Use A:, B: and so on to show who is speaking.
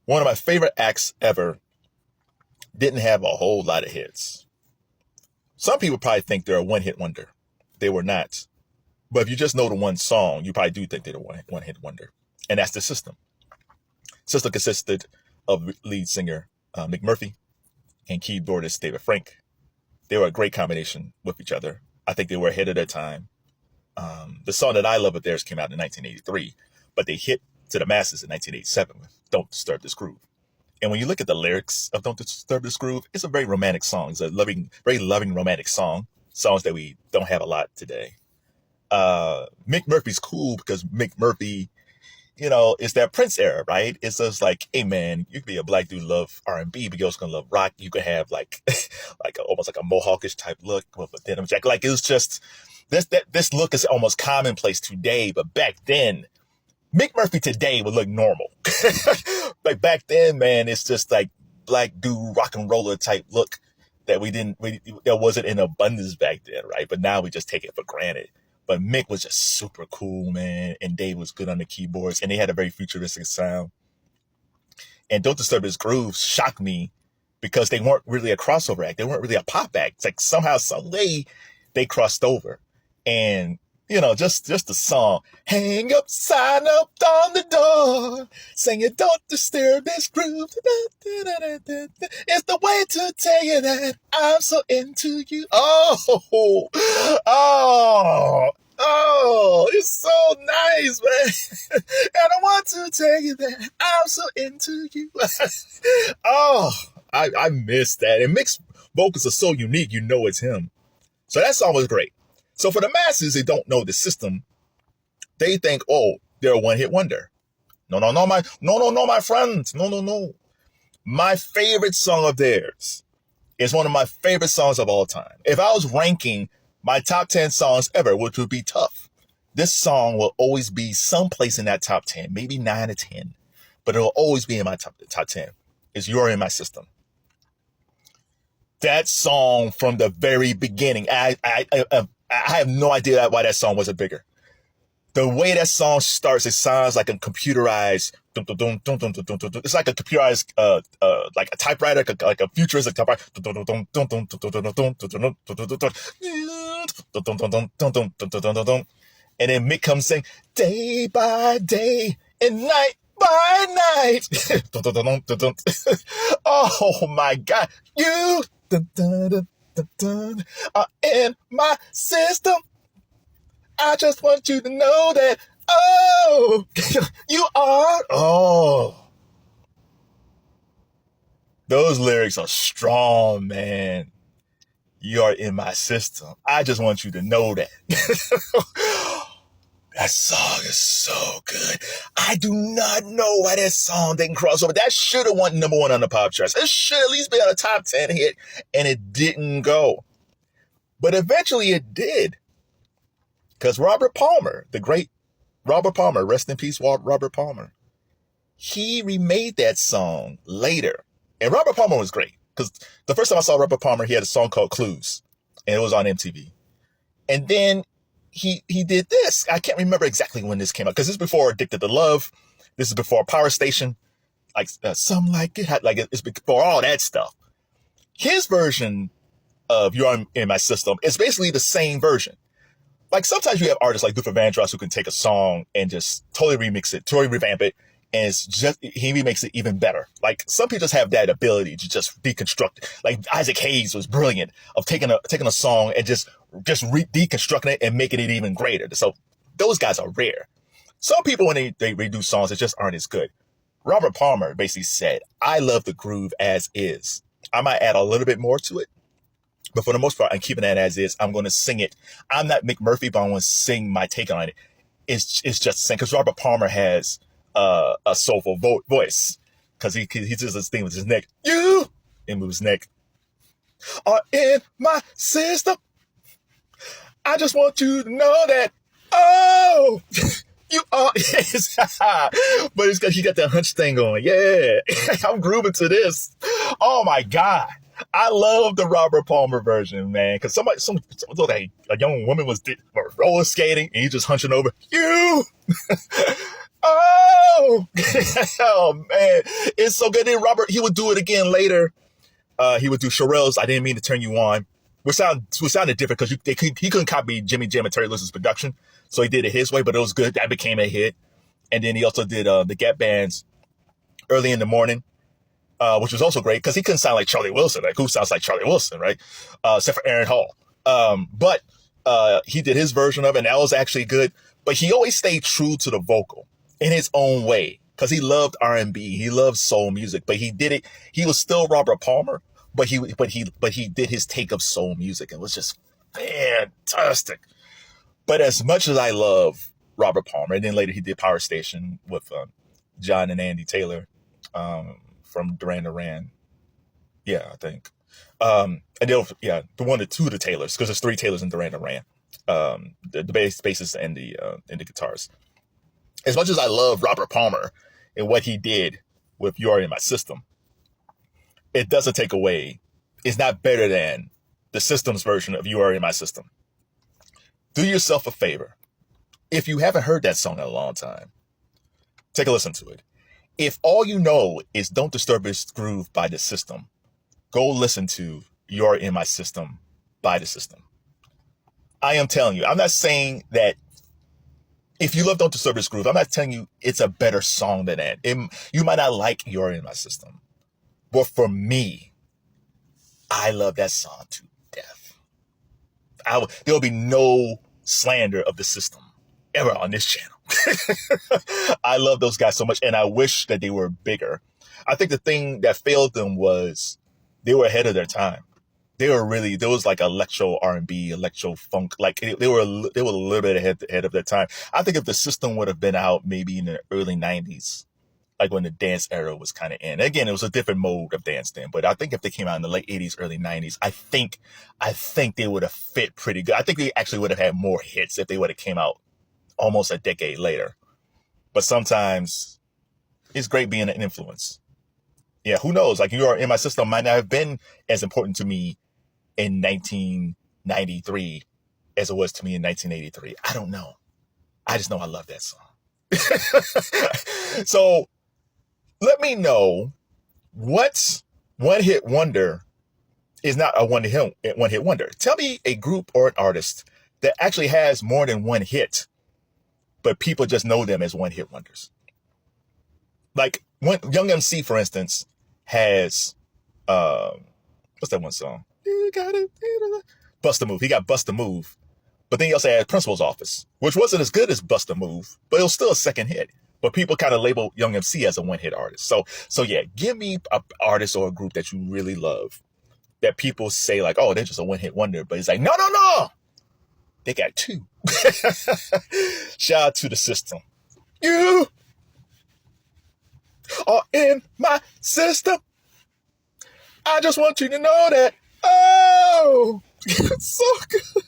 A: One of my favorite acts ever didn't have a whole lot of hits. Some people probably think they're a one-hit wonder. They were not. But if you just know the one song, you probably do think they're a one-hit wonder. And that's the System. System consisted of lead singer Mick Murphy and keyboardist David Frank. They were a great combination with each other. I think they were ahead of their time. The song that I love of theirs came out in 1983, but they hit to the masses in 1987 with Don't Disturb This Groove. And when you look at the lyrics of Don't Disturb This Groove, it's a very romantic song. It's a very loving romantic song. Songs that we don't have a lot today. Mick Murphy's cool because Mick Murphy, it's that Prince era, right? It's just like, hey man, you can be a black dude, love R&B, but you're also gonna love rock. You can have like almost like a mohawkish type look with a denim jacket. Like it was just this look is almost commonplace today, but back then, Mick Murphy today would look normal. Like back then, man, it's just like black dude rock and roller type look that that wasn't in abundance back then, right? But now we just take it for granted. But Mick was just super cool, man. And Dave was good on the keyboards. And they had a very futuristic sound. And Don't Disturb This Groove shocked me because they weren't really a crossover act. They weren't really a pop act. It's like somehow, some way they crossed over. And, just the song. Hang up, sign up on the door. Singing Don't Disturb This Groove. It's the way to tell you that I'm so into you. Oh, it's so nice, man. And I want to tell you that I'm so into you. I miss that. And Mick's vocals are so unique, it's him. So that song was great. So for the masses, they don't know the System. They think, oh, they're a one-hit wonder. No, my friends. No. My favorite song of theirs is one of my favorite songs of all time. If I was ranking my top 10 songs ever, which would be tough, this song will always be someplace in that top 10, maybe 9 or 10, but it will always be in my top 10. It's You're in My System. That song from the very beginning, I have no idea why that song wasn't bigger. The way that song starts, it sounds like a computerized. It's like a computerized, like a typewriter, like a futuristic typewriter. And then Mick comes saying, day by day and night by night. Oh my God, you are in my system. I just want you to know that, you are, those lyrics are strong, man. You are in my system. I just want you to know that. That song is so good. I do not know why that song didn't cross over. That should have won number 1 on the pop charts. It should at least be on a top 10 hit, and it didn't go. But eventually it did. Because Robert Palmer, the great Robert Palmer, rest in peace, Robert Palmer, he remade that song later. And Robert Palmer was great. Because the first time I saw Robert Palmer, he had a song called Clues. And it was on MTV. And then he did this. I can't remember exactly when this came out. Because this is before Addicted to Love. This is before Power Station. Like, Some Like It. Like, it's before all that stuff. His version of You're in My System is basically the same version. Like sometimes you have artists like Luther Vandross who can take a song and just totally remix it, totally revamp it, and he remakes it even better. Like some people just have that ability to just deconstruct it. Like Isaac Hayes was brilliant of taking a song and just deconstructing it and making it even greater. So those guys are rare. Some people when they redo songs, it just aren't as good. Robert Palmer basically said, I love the groove as is. I might add a little bit more to it. But for the most part, I'm keeping that as is. I'm going to sing it. I'm not Mick Murphy, but I'm going to sing my take on it. It's just sing. Because Robert Palmer has a soulful voice. Because he does this thing with his neck. You, and moves his neck, are in my system. I just want you to know that, you are. But it's because he got that hunch thing going. Yeah, I'm grooving to this. Oh, my God. I love the Robert Palmer version, man, because a young woman was roller skating and he's just hunching over you. Oh, oh man, it's so good. Then Robert, he would do it again later. He would do Cherrelle's "I Didn't Mean to Turn You On," which sounded different because he couldn't copy Jimmy Jam and Terry Lewis's production, so he did it his way. But it was good. That became a hit. And then he also did the Gap Band's "Early in the Morning," which was also great because he couldn't sound like Charlie Wilson. Like, who sounds like Charlie Wilson, right? Except for Aaron Hall. But he did his version of it, and that was actually good. But he always stayed true to the vocal in his own way because he loved R&B. He loved soul music, but he did it. He was still Robert Palmer, but he did his take of soul music. It was just fantastic. But as much as I love Robert Palmer, and then later he did Power Station with John and Andy Taylor from Duran Duran. Yeah, I think. And the one or two of the Taylors, because there's three Taylors in Duran Duran. The bassist and the guitars. As much as I love Robert Palmer and what he did with "You Are in My System," it doesn't take away. It's not better than the System's version of "You Are in My System." Do yourself a favor. If you haven't heard that song in a long time, take a listen to it. If all you know is "Don't Disturb This Groove" by the System, go listen to "You Are in My System" by the System. I am telling you, I'm not saying that if you love "Don't Disturb This Groove," I'm not telling you it's a better song than that. You might not like "You Are in My System," but for me, I love that song to death. There'll be no slander of the System ever on this channel. I love those guys so much, and I wish that they were bigger. I think the thing that failed them was they were ahead of their time. There was like electro-R&B, electro-funk, like they were a little bit ahead of their time. I think if the System would have been out maybe in the early 90s, like when the dance era was kind of in. Again, it was a different mode of dance then, but I think if they came out in the late 80s, early 90s, I think they would have fit pretty good. I think they actually would have had more hits if they would have came out almost a decade later. But sometimes it's great being an influence. Yeah, who knows? Like, "You Are in My System" might not have been as important to me in 1993 as it was to me in 1983. I don't know. I just know I love that song. So let me know what one-hit wonder is not a one-hit wonder. Tell me a group or an artist that actually has more than one hit, but people just know them as one-hit wonders. Like Young MC, for instance, has what's that one song? You got it. Bust a Move. He got Bust a Move. But then he also had Principal's Office, which wasn't as good as Bust a Move, but it was still a second hit. But people kind of label Young MC as a one-hit artist. So yeah, give me an artist or a group that you really love that people say like, oh, they're just a one-hit wonder. But it's like, no. They got two. Shout out to the System. You are in my system. I just want you to know that. Oh, it's so good.